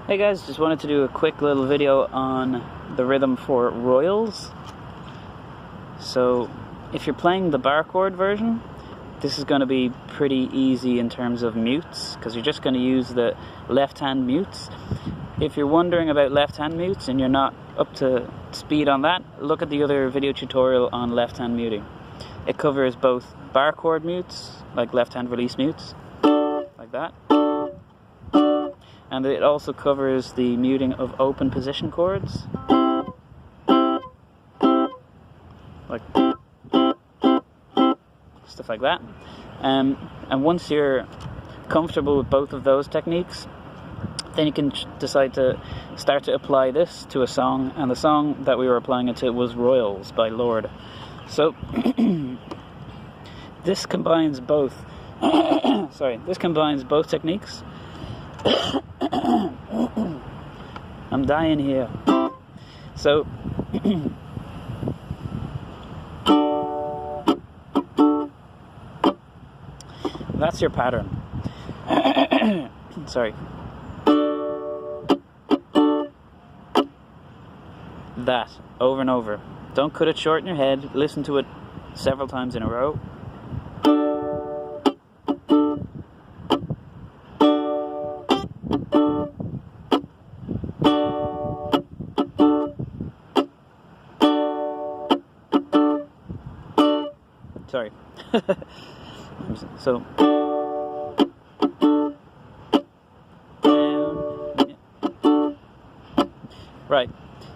Hey guys, just wanted to do a quick little video on the rhythm for royals. So if you're playing the bar chord version, this is going to be pretty easy in terms of mutes, because you're just going to use the left hand mutes. If you're wondering about left hand mutes and you're not up to speed on that, look at the other video tutorial on left hand muting. It covers both bar chord mutes, like left hand release mutes, like that. And it also covers the muting of open position chords, like stuff like that. And once you're comfortable with both of those techniques, then you can decide to start to apply this to a song. And the song that we were applying it to was Royals by Lord. So this combines both this combines both techniques. I'm dying here. So that's your pattern. Sorry. That over and over. Don't cut it short in your head. Listen to it several times in a row. Sorry. So right.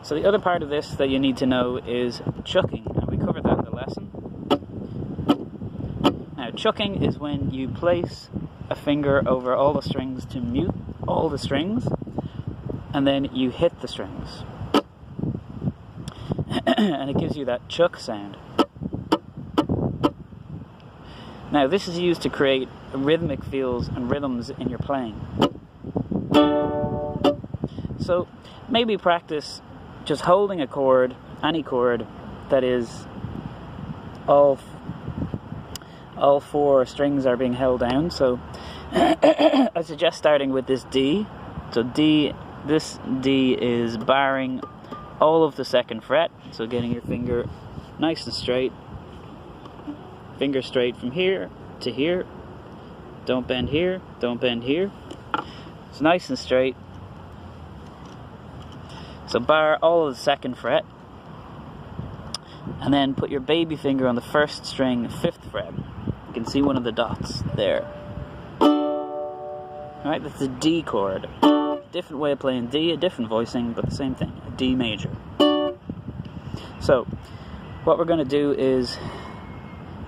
So the other part of this that you need to know is chucking, and we covered that in the lesson. Now, chucking is when you place a finger over all the strings to mute all the strings, and then you hit the strings, and it gives you that chuck sound. Now, this is used to create rhythmic feels and rhythms in your playing. So maybe practice just holding a chord, any chord that is all four strings are being held down. So I suggest starting with this D. So this D is barring all of the second fret. So getting your finger nice and straight. Finger straight from here to here. Don't bend here, don't bend here. It's nice and straight. So bar all of the second fret, and then put your baby finger on the first string, 5th fret. You can see one of the dots there. Alright, that's a D chord. Different way of playing D, a different voicing, but the same thing, a D major. So what we're going to do is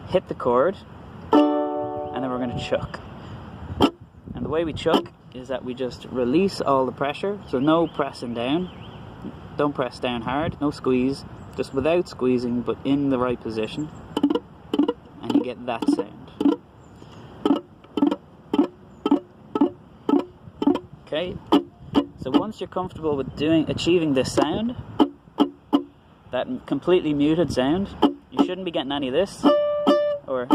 hit the chord, and then we're going to chuck. And the way we chuck is that we just release all the pressure, so no pressing down. Don't press down hard, no squeeze, just without squeezing, but in the right position, and you get that sound. Okay, so once you're comfortable with achieving this sound, that completely muted sound, you shouldn't be getting any of this, or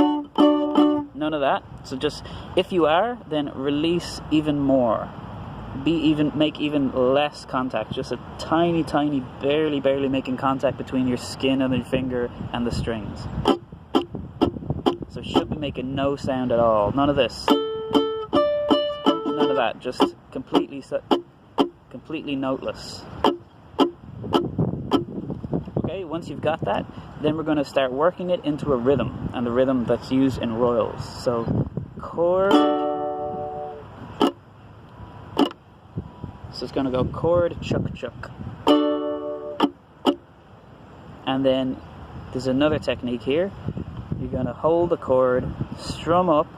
none of that. So just, if you are, then release even more. Make even less contact, just a tiny, barely making contact between your skin and your finger and the strings. So it should be making no sound at all. None of this. None of that. Just completely noteless. Okay, once you've got that, then we're going to start working it into a rhythm, and the rhythm that's used in royals. So chord. So it's going to go chord, chuck, chuck. And then there's another technique here. You're going to hold the chord, strum up,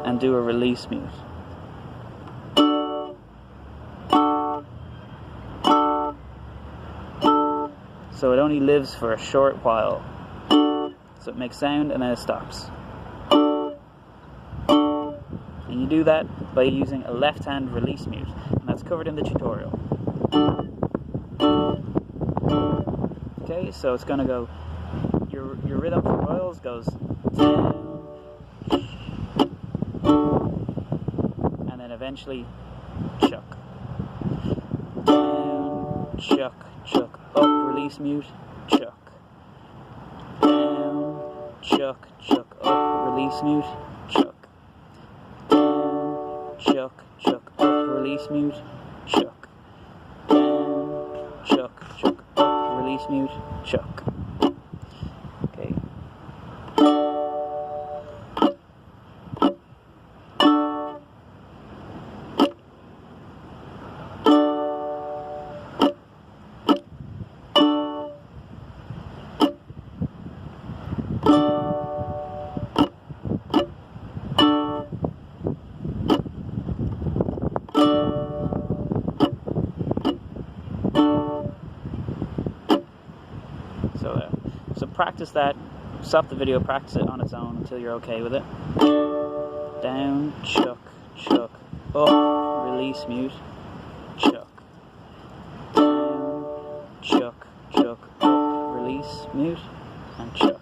and do a release mute. So it only lives for a short while. So it makes sound and then it stops. And you do that by using a left hand release mute. And that's covered in the tutorial. Okay, so it's going to go, your rhythm for royals goes down, and then eventually chuck. chuck, chuck, up, release mute, chuck, down, chuck, chuck, up, release mute, chuck, down, chuck, chuck, up, release mute, chuck, down, chuck, chuck, up, release mute, chuck. Okay. So practice that, stop the video, practice it on its own until you're okay with it. Down, chuck, chuck, up, release mute, chuck. Down, chuck, chuck, up, release mute, and chuck.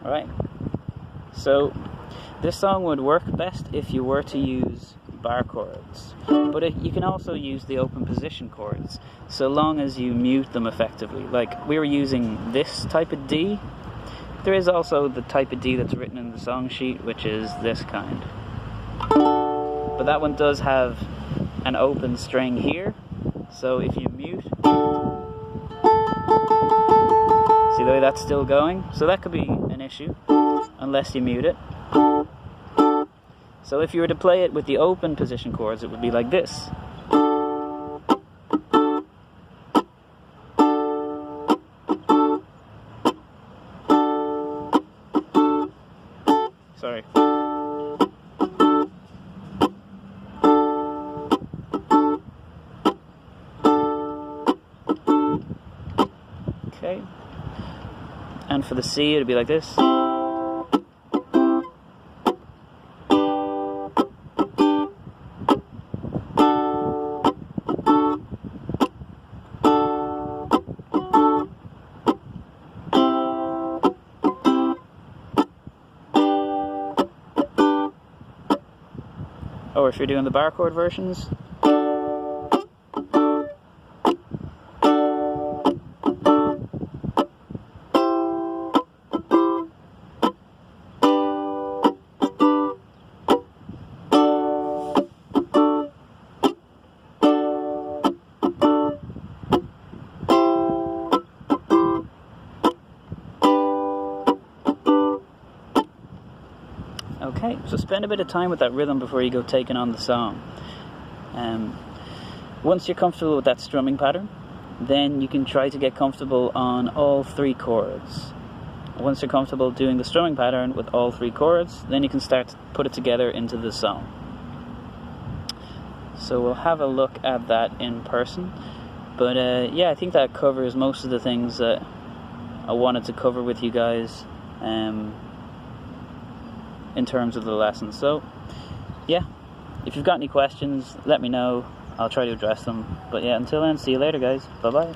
Alright, so this song would work best if you were to use bar chords, but you can also use the open position chords, so long as you mute them effectively. Like, we were using this type of D. There is also the type of D that's written in the song sheet, which is this kind. But that one does have an open string here, so if you mute, see the way that's still going? So that could be an issue, unless you mute it. So if you were to play it with the open position chords, it would be like this. Sorry. Okay. And for the C, it would be like this. Or if you're doing the bar chord versions, okay, so spend a bit of time with that rhythm before you go taking on the song. Once you're comfortable with that strumming pattern, then you can try to get comfortable on all three chords. Once you're comfortable doing the strumming pattern with all three chords, then you can start to put it together into the song. So we'll have a look at that in person. But yeah, I think that covers most of the things that I wanted to cover with you guys in terms of the lesson. So yeah, if you've got any questions, let me know. I'll try to address them. But yeah, until then, see you later guys. Bye bye.